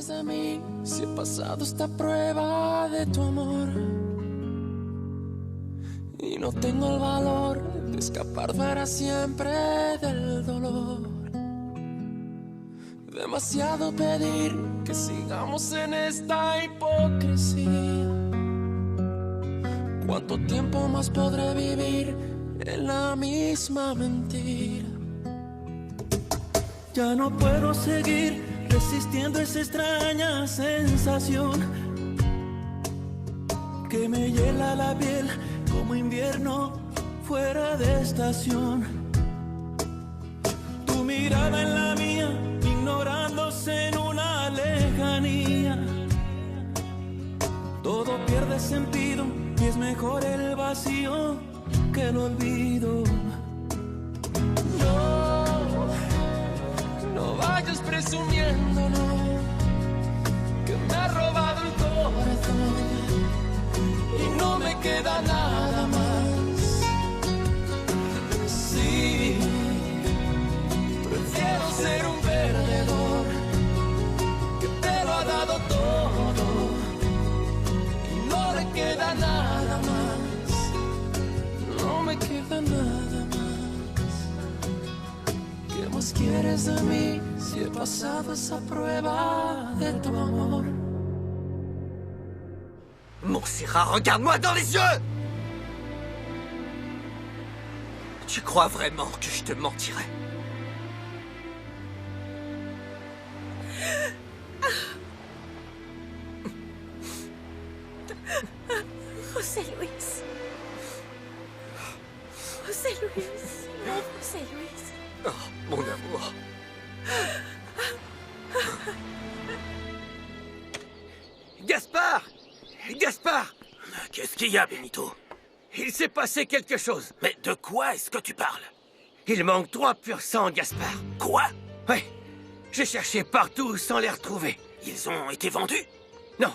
quieres de mí si he pasado esta prueba de tu amor? Y no tengo el valor de escapar para siempre del dolor. Demasiado pedir que sigamos en esta hipocresía. ¿Cuánto tiempo más podré vivir en la misma mentira? Ya no puedo seguir resistiendo esa extraña sensación que me hiela la piel como invierno fuera de estación. Tu mirada en la mía, ignorándose en una lejanía. Todo pierde sentido y es mejor el vacío que el olvido. No vayas presumiendo, no, que me ha robado el corazón y no me queda nada más. Sí, prefiero ser un perdedor que te lo ha dado todo y no le queda nada más. No me queda nada más. ¿Qué más quieres de mí si he pasado esa prueba de tu amor? Montserrat, regarde-moi dans les yeux! Tu crois vraiment que je te mentirais? José Luis. José Luis. Non, José Luis. Oh, mon amour. Gaspard! Gaspard! Qu'est-ce qu'il y a, Benito? Il s'est passé quelque chose. Mais de quoi est-ce que tu parles? Il manque 3 pur sang, Gaspard. Quoi? Oui. J'ai cherché partout sans les retrouver. Ils ont été vendus? Non.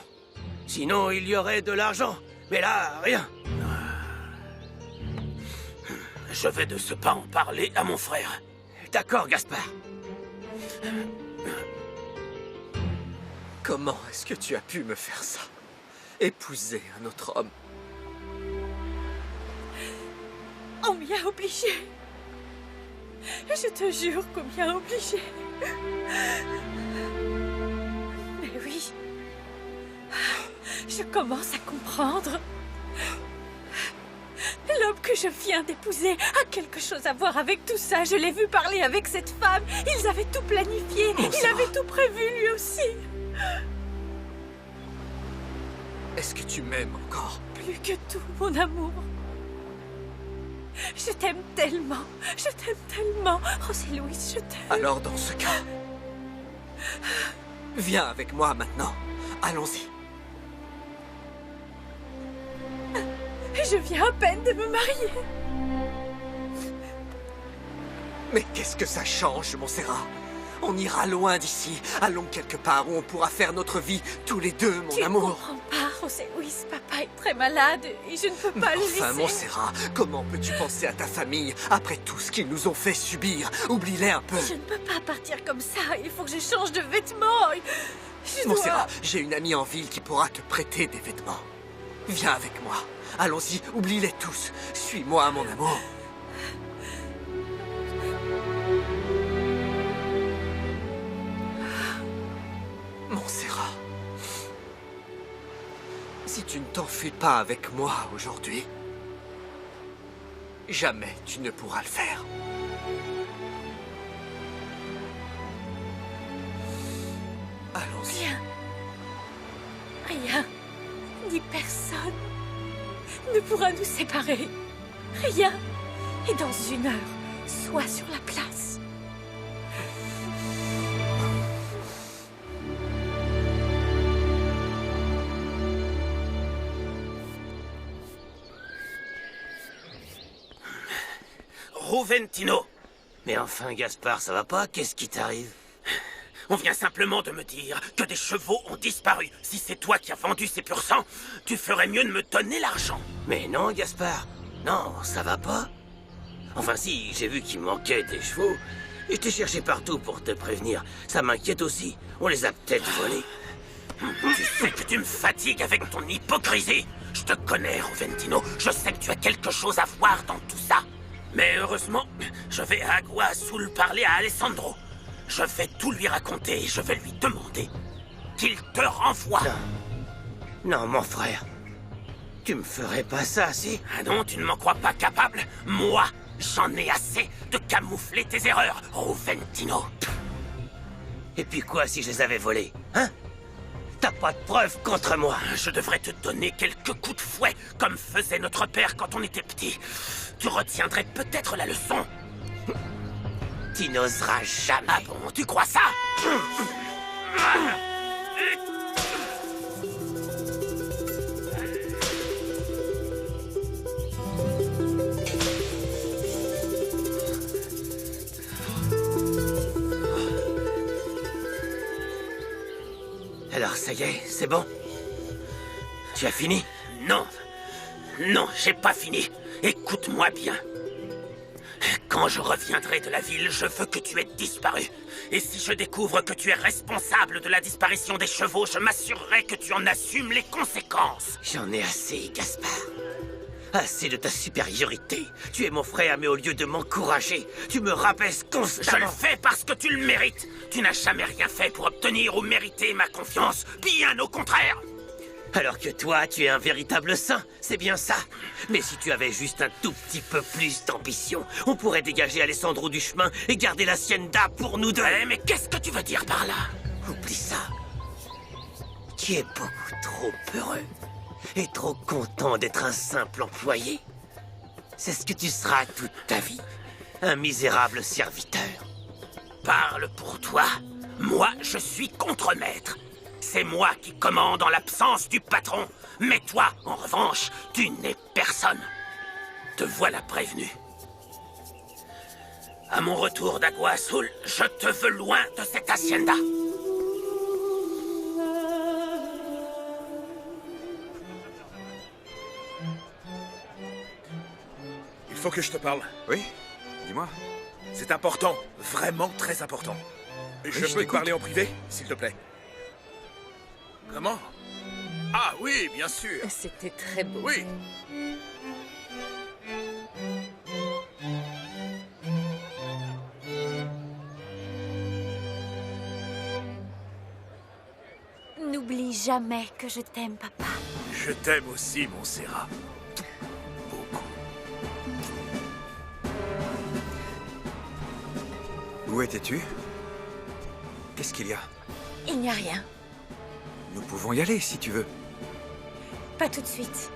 Sinon, il y aurait de l'argent. Mais là, rien. Je vais de ce pas en parler à mon frère. D'accord, Gaspard. Comment est-ce que tu as pu me faire ça? Épouser un autre homme? On m'y a obligé. Je te jure qu'on m'y a obligé. Mais oui. Je commence à comprendre. L'homme que je viens d'épouser a quelque chose à voir avec tout ça. Je l'ai vu parler avec cette femme. Ils avaient tout planifié. Il avait tout prévu lui aussi. Est-ce que tu m'aimes encore? Plus que tout, mon amour. Je t'aime tellement. Je t'aime tellement. José Luis, je t'aime. Alors dans ce cas, viens avec moi maintenant. Allons-y. Je viens à peine de me marier. Mais qu'est-ce que ça change, Montserrat? On ira loin d'ici. Allons quelque part où on pourra faire notre vie tous les deux, mon amour. Tu ne comprends pas, José Luis. Papa est très malade et je ne peux pas le laisser. Enfin, Montserrat, comment peux-tu penser à ta famille après tout ce qu'ils nous ont fait subir? Oublie-les un peu. Je ne peux pas partir comme ça. Il faut que je change de vêtements. Montserrat, j'ai une amie en ville qui pourra te prêter des vêtements. Viens avec moi. Allons-y, oublie-les tous. Suis-moi, mon amour. Montserrat, si tu ne t'enfuis pas avec moi aujourd'hui, jamais tu ne pourras le faire. Allons-y. Rien, ni personne ne pourra nous séparer. Rien. Et dans 1 heure, sois sur la place. Roventino! Mais enfin, Gaspard, ça va pas? Qu'est-ce qui t'arrive? On vient simplement de me dire que des chevaux ont disparu. Si c'est toi qui as vendu ces pur sang, tu ferais mieux de me donner l'argent. Mais non, Gaspard. Non, ça va pas. Enfin si, j'ai vu qu'il manquait des chevaux. Et je t'ai cherché partout pour te prévenir. Ça m'inquiète aussi. On les a peut-être volés. Tu sais que tu me fatigues avec ton hypocrisie. Je te connais, Roventino. Je sais que tu as quelque chose à voir dans tout ça. Mais heureusement, je vais à Agua Azul parler à Alessandro. Je vais tout lui raconter et je vais lui demander qu'il te renvoie. Non, mon frère. Tu me ferais pas ça, si? Ah non, tu ne m'en crois pas capable? Moi, j'en ai assez de camoufler tes erreurs, Roventino. Et puis quoi si je les avais volés, hein? T'as pas de preuves contre moi. Je devrais te donner quelques coups de fouet, comme faisait notre père quand on était petit. Tu retiendrais peut-être la leçon. Tu n'oseras jamais. Ah bon, tu crois ça? Alors ça y est, c'est bon? Tu as fini? Non. Non, j'ai pas fini. Écoute-moi bien. Quand je reviendrai de la ville, je veux que tu aies disparu. Et si je découvre que tu es responsable de la disparition des chevaux, je m'assurerai que tu en assumes les conséquences. J'en ai assez, Gaspard. Assez de ta supériorité. Tu es mon frère, mais au lieu de m'encourager, tu me rabaisses Je le constamment. fais parce que tu le mérites. Tu n'as jamais rien fait pour obtenir ou mériter ma confiance. Bien au contraire. Alors que toi, tu es un véritable saint, c'est bien ça. Mais si tu avais juste un tout petit peu plus d'ambition, on pourrait dégager Alessandro du chemin et garder l'hacienda pour nous deux. Eh, mais qu'est-ce que tu veux dire par là? Oublie ça. Tu es beaucoup trop heureux et trop content d'être un simple employé. C'est ce que tu seras toute ta vie. Un misérable serviteur. Parle pour toi. Moi, je suis contremaître. C'est moi qui commande en l'absence du patron. Mais toi, en revanche, tu n'es personne. Te voilà prévenu. À mon retour d'Agua Azul, je te veux loin de cette hacienda. Il faut que je te parle. Oui, dis-moi. C'est important, vraiment très important. Je je peux te t'écoute. parler en privé, s'il te plaît. Comment? Ah oui, bien sûr. C'était très beau. Oui. N'oublie jamais que je t'aime, papa. Je t'aime aussi, mon Serra. Beaucoup. Où étais-tu? Qu'est-ce qu'il y a? Il n'y a rien. Nous pouvons y aller si tu veux. Pas tout de suite.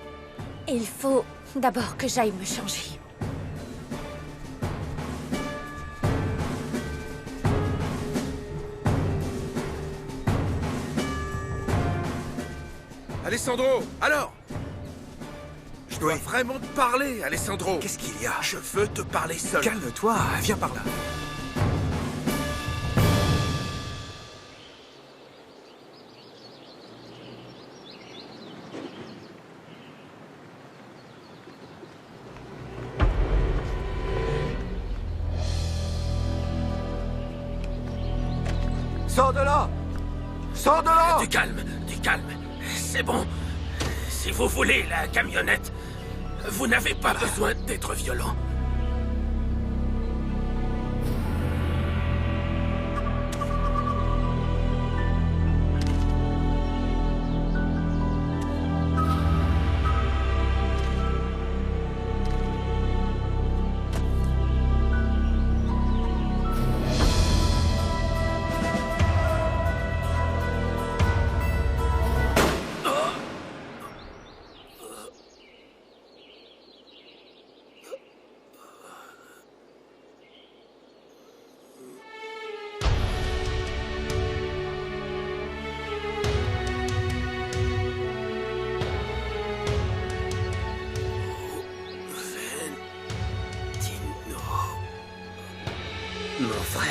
Il faut d'abord que j'aille me changer. Alessandro, alors? Je dois Oui. vraiment te parler, Alessandro. Qu'est-ce qu'il y a? Je veux te parler seul. Calme-toi, viens par là. Sors de là! Sors de là! Du calme, du calme. C'est bon. Si vous voulez la camionnette, vous n'avez pas besoin d'être violent. Mon frère.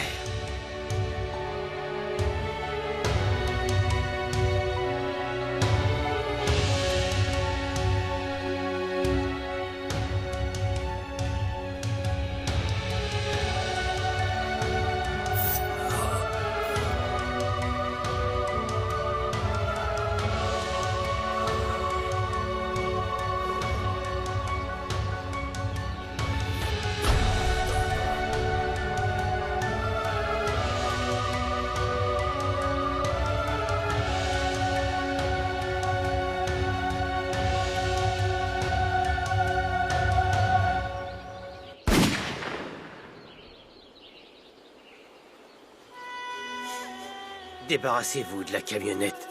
Débarrassez-vous de la camionnette.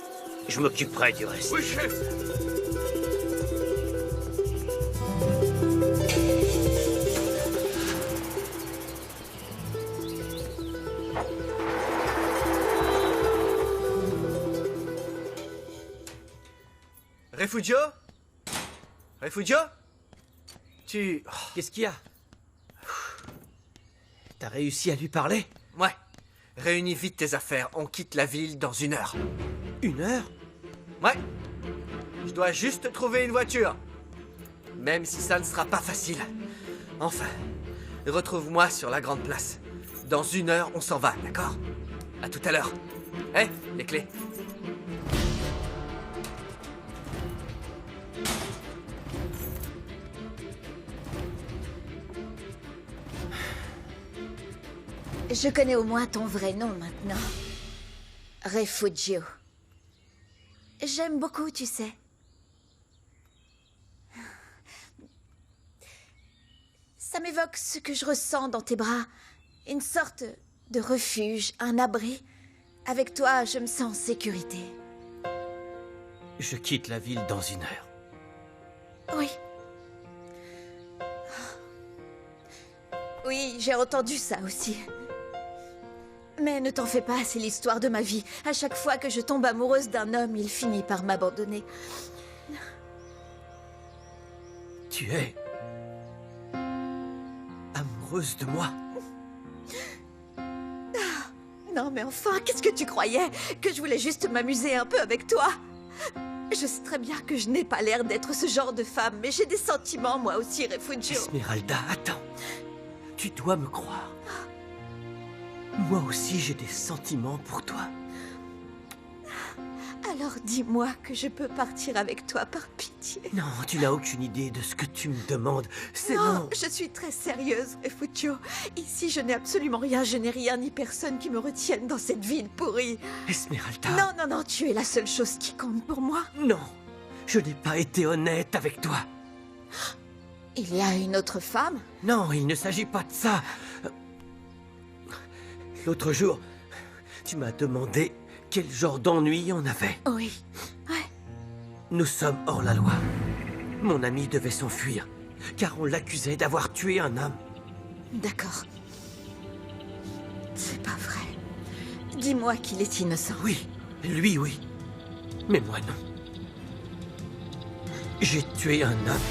Je m'occuperai du reste. Oui, chef. Refugio? Refugio? Tu... Qu'est-ce qu'il y a? T'as réussi à lui parler? Ouais. Réunis vite tes affaires, on quitte la ville dans 1 heure. 1 heure? Ouais. Je dois juste trouver une voiture. Même si ça ne sera pas facile. Enfin, retrouve-moi sur la grande place. Dans 1 heure, on s'en va, d'accord? À tout à l'heure. Hé, les clés. Je connais au moins ton vrai nom maintenant. Refugio. J'aime beaucoup, tu sais. Ça m'évoque ce que je ressens dans tes bras. Une sorte de refuge, un abri. Avec toi, je me sens en sécurité. Je quitte la ville dans 1 heure. Oui. Oui, j'ai entendu ça aussi. Mais ne t'en fais pas, c'est l'histoire de ma vie. À chaque fois que je tombe amoureuse d'un homme, il finit par m'abandonner. Tu es... amoureuse de moi? Non, mais enfin, qu'est-ce que tu croyais? Que je voulais juste m'amuser un peu avec toi? Je sais très bien que je n'ai pas l'air d'être ce genre de femme, mais j'ai des sentiments, moi aussi, Refugio. Esmeralda, attends. Tu dois me croire. Moi aussi, j'ai des sentiments pour toi. Alors dis-moi que je peux partir avec toi par pitié. Non, tu n'as aucune idée de ce que tu me demandes. C'est Non, non. je suis très sérieuse, Refugio. Ici, je n'ai absolument rien, je n'ai rien ni personne qui me retienne dans cette ville pourrie. Esmeralda. Non, non, non, tu es la seule chose qui compte pour moi. Non, je n'ai pas été honnête avec toi. Il y a une autre femme? Non, il ne s'agit pas de ça. L'autre jour, tu m'as demandé quel genre d'ennui on avait. Oui, ouais. Nous sommes hors la loi. Mon ami devait s'enfuir, car on l'accusait d'avoir tué un homme. D'accord. C'est pas vrai. Dis-moi qu'il est innocent. Oui, lui, oui. Mais moi, non. J'ai tué un homme.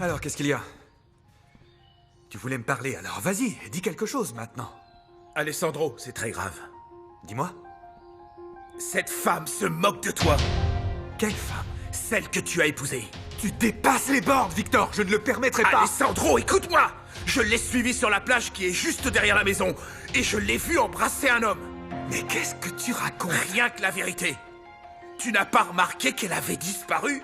Alors, qu'est-ce qu'il y a? Tu voulais me parler, alors vas-y, dis quelque chose maintenant. Alessandro, c'est très grave. Dis-moi. Cette femme se moque de toi. Quelle femme? Celle que tu as épousée. Tu dépasses les bornes, Victor, je ne le permettrai pas. Alessandro, écoute-moi! Je l'ai suivi sur la plage qui est juste derrière la maison. Et je l'ai vu embrasser un homme. Mais qu'est-ce que tu racontes? Rien que la vérité. Tu n'as pas remarqué qu'elle avait disparu?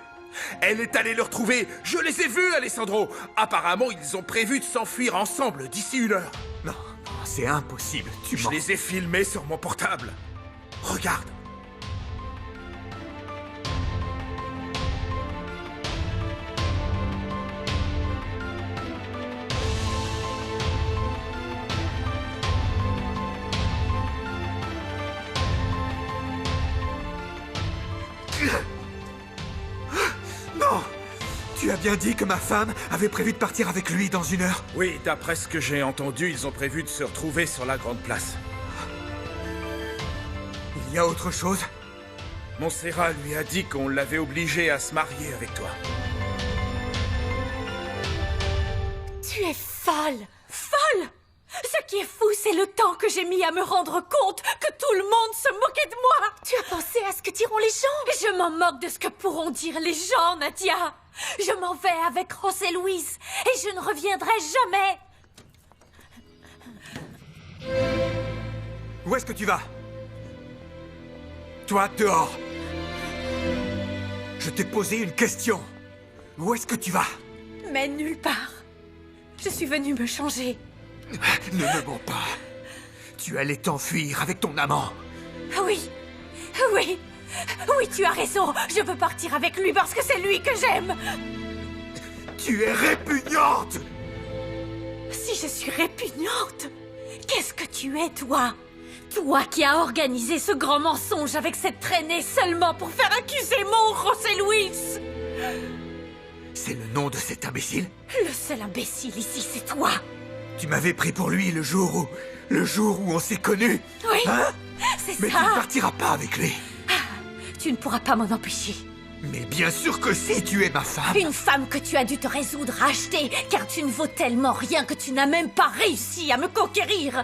Elle est allée le retrouver. Je les ai vus, Alessandro. Apparemment, ils ont prévu de s'enfuir ensemble d'ici 1 heure. Non, non, c'est impossible, tu Je mens. les ai filmés sur mon portable. Regarde. Non! Tu as bien dit que ma femme avait prévu de partir avec lui dans 1 heure. Oui, d'après ce que j'ai entendu, ils ont prévu de se retrouver sur la grande place. Il y a autre chose? Montserrat lui a dit qu'on l'avait obligé à se marier avec toi. Tu es folle! Folle! Ce qui est fou, c'est le temps que j'ai mis à me rendre compte que tout le monde se moquait de moi! Tu as pensé à ce que diront les gens? Je m'en moque de ce que pourront dire les gens, Nadia! Je m'en vais avec José Luis et je ne reviendrai jamais! Où est-ce que tu vas? Toi, dehors! Je t'ai posé une question. Où est-ce que tu vas? Mais nulle part. Je suis venue me changer. Ne me mens pas. Tu allais t'enfuir avec ton amant. Oui, oui, oui, tu as raison. Je veux partir avec lui parce que c'est lui que j'aime. Tu es répugnante! Si je suis répugnante, Qu'est-ce que tu es, toi? Toi qui as organisé ce grand mensonge avec cette traînée seulement pour faire accuser mon José Luis! C'est le nom de cet imbécile? Le seul imbécile ici, c'est toi! Tu m'avais pris pour lui le jour où on s'est connus. Oui, hein? c'est Mais ça! tu ne partiras pas avec lui. Tu ne pourras pas m'en empêcher. Mais bien sûr que si, tu es ma femme. Une femme que tu as dû te résoudre à acheter, car tu ne vaux tellement rien que tu n'as même pas réussi à me conquérir.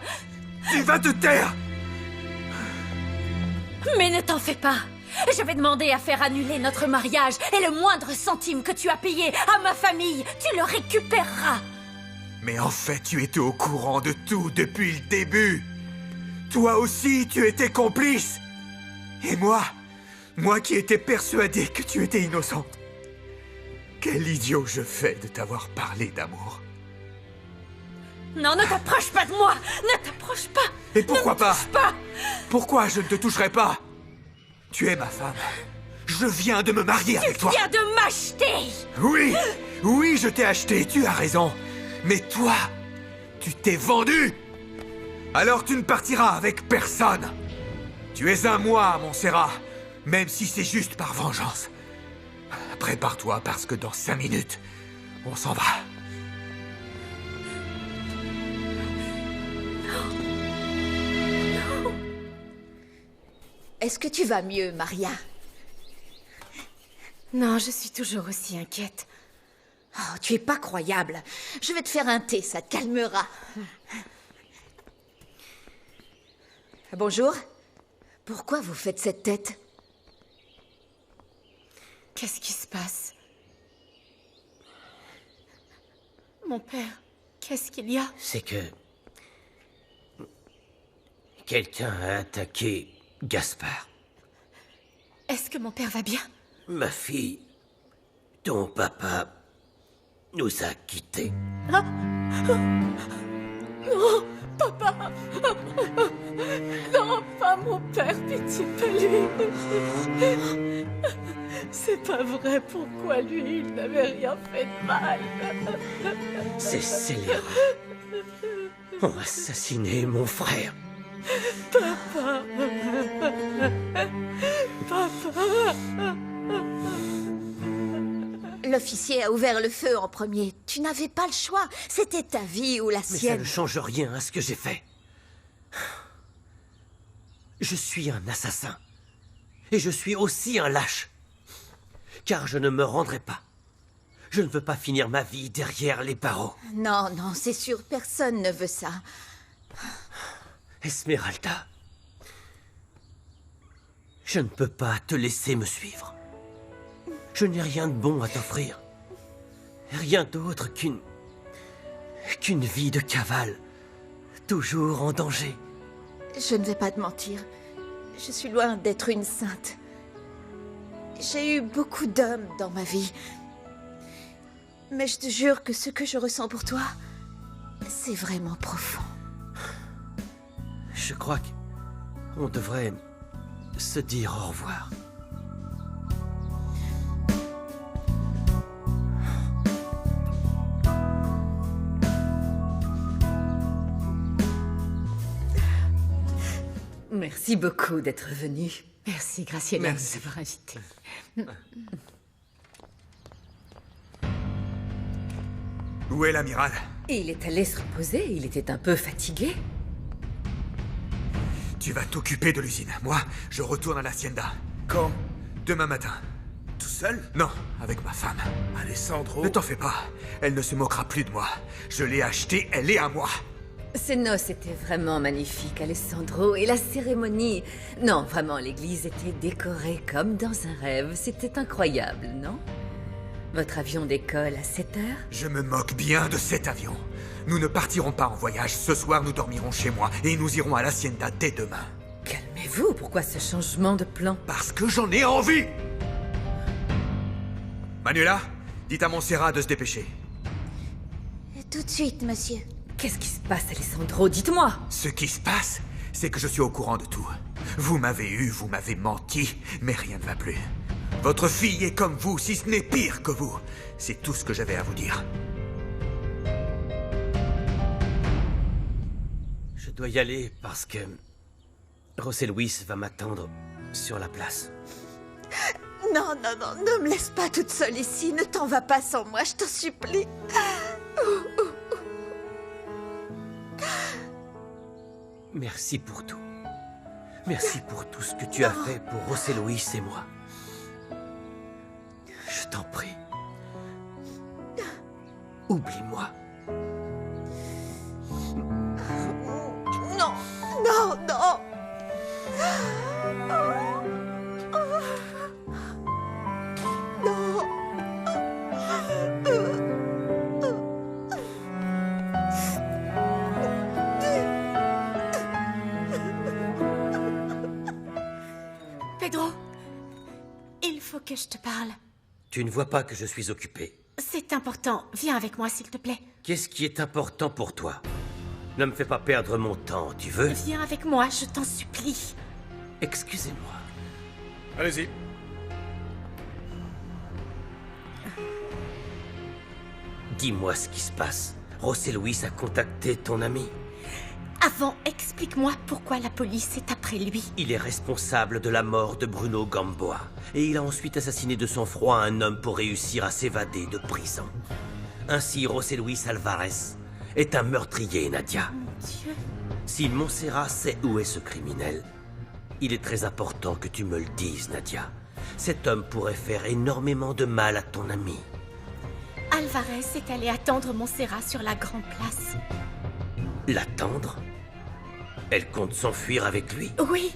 Tu vas te taire! Mais ne t'en fais pas. Je vais demander à faire annuler notre mariage et le moindre centime que tu as payé à ma famille, tu le récupéreras. Mais en fait, tu étais au courant de tout depuis le début. Toi aussi, tu étais complice. Et moi qui étais persuadé que tu étais innocente. Quel idiot je fais de t'avoir parlé d'amour. Non, ne t'approche pas de moi. Ne t'approche pas. Et pourquoi pas? Pas. Pourquoi je ne te toucherai pas? Tu es ma femme. Je viens de me marier avec toi. Tu viens de m'acheter. Oui, oui, je t'ai acheté, tu as raison. Mais toi, tu t'es vendu. Alors tu ne partiras avec personne. Tu es à moi, Montserrat, même si c'est juste par vengeance. Prépare-toi parce que dans 5 minutes, on s'en va. Est-ce que tu vas mieux, Maria? Non, je suis toujours aussi inquiète. Oh, tu es pas croyable. Je vais te faire un thé, ça te calmera. Bonjour. Pourquoi vous faites cette tête? Qu'est-ce qui se passe? Mon père, qu'est-ce qu'il y a? C'est que... quelqu'un a attaqué Gaspard. Est-ce que mon père va bien? Ma fille, ton papa nous a quittés. Non, papa! Non, pas mon père, pitié, pas lui! C'est pas vrai, pourquoi lui, il n'avait rien fait de mal? Ces scélérats ont assassiné mon frère. Papa! Papa! L'officier a ouvert le feu en premier. Tu n'avais pas le choix. C'était ta vie ou la Mais ça sienne. ne change rien à ce que j'ai fait. Je suis un assassin. Et je suis aussi un lâche. Car je ne me rendrai pas. Je ne veux pas finir ma vie derrière les barreaux. Non, non, c'est sûr, personne ne veut ça. Esmeralda, je ne peux pas te laisser me suivre. Je n'ai rien de bon à t'offrir. Rien d'autre qu'une vie de cavale, toujours en danger. Je ne vais pas te mentir. Je suis loin d'être une sainte. J'ai eu beaucoup d'hommes dans ma vie. Mais je te jure que ce que je ressens pour toi, c'est vraiment profond. Je crois qu'on devrait se dire au revoir. Merci beaucoup d'être venu. Merci, Graciela, de Merci. nous avoir invités. Où est l'amiral? Il est allé se reposer, il était un peu fatigué. Tu vas t'occuper de l'usine. Moi, je retourne à l'hacienda. Quand? Demain matin. Tout seul? Non, avec ma femme. Alessandro? Ne t'en fais pas. Elle ne se moquera plus de moi. Je l'ai achetée, elle est à moi. Ces noces étaient vraiment magnifiques, Alessandro, et la cérémonie... Non, vraiment, l'église était décorée comme dans un rêve. C'était incroyable, non? Votre avion décolle à 7 heures? Je me moque bien de cet avion. Nous ne partirons pas en voyage. Ce soir, nous dormirons chez moi et nous irons à l'hacienda dès demain. Calmez-vous, pourquoi ce changement de plan? Parce que j'en ai envie. Manuela, dites à Montserrat de se dépêcher. Tout de suite, monsieur. Qu'est-ce qui se passe, Alessandro? Dites-moi! Ce qui se passe, c'est que je suis au courant de tout. Vous m'avez eu, vous m'avez menti, mais rien ne va plus. Votre fille est comme vous, si ce n'est pire que vous. C'est tout ce que j'avais à vous dire. Je Je dois y aller parce que José Luis va m'attendre sur la place. Non, non, non, ne me laisse pas toute seule ici. Ne t'en vas pas sans moi, je t'en supplie. Merci pour tout. Merci pour tout ce que tu as fait pour José Luis et moi. Je t'en prie. Oublie-moi. Non, non, non. Non. Pedro, il faut que je te parle. Tu ne vois pas que je suis occupé. C'est important. Viens avec moi, s'il te plaît. Qu'est-ce qui est important pour toi? Ne me fais pas perdre mon temps, tu veux? Viens avec moi, je t'en supplie. Excusez-moi. Allez-y. Dis-moi ce qui se passe. José Luis a contacté ton ami. Avant, explique-moi pourquoi la police est après lui. Il est responsable de la mort de Bruno Gamboa. Et il a ensuite assassiné de sang-froid un homme pour réussir à s'évader de prison. Ainsi, José Luis Alvarez est un meurtrier, Nadia. Mon Dieu. Si Montserrat sait où est ce criminel, il est très important que tu me le dises, Nadia. Cet homme pourrait faire énormément de mal à ton ami. Alvarez est allé attendre Montserrat sur la grande place. L'attendre? Elle compte s'enfuir avec lui? Oui.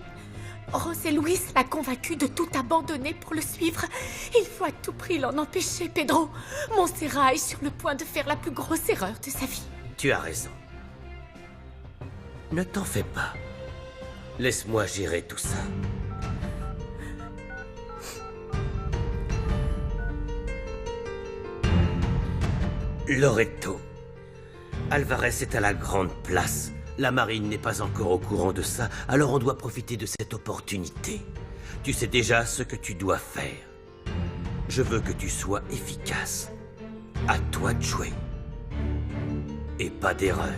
José Luis l'a convaincu de tout abandonner pour le suivre. Il faut à tout prix l'en empêcher, Pedro. Montserrat est sur le point de faire la plus grosse erreur de sa vie. Tu as raison. Ne t'en fais pas. Laisse-moi gérer tout ça. Loreto. Alvarez est à la grande place. La marine n'est pas encore au courant de ça, alors on doit profiter de cette opportunité. Tu sais déjà ce que tu dois faire. Je veux que tu sois efficace. À toi de jouer. Et pas d'erreur.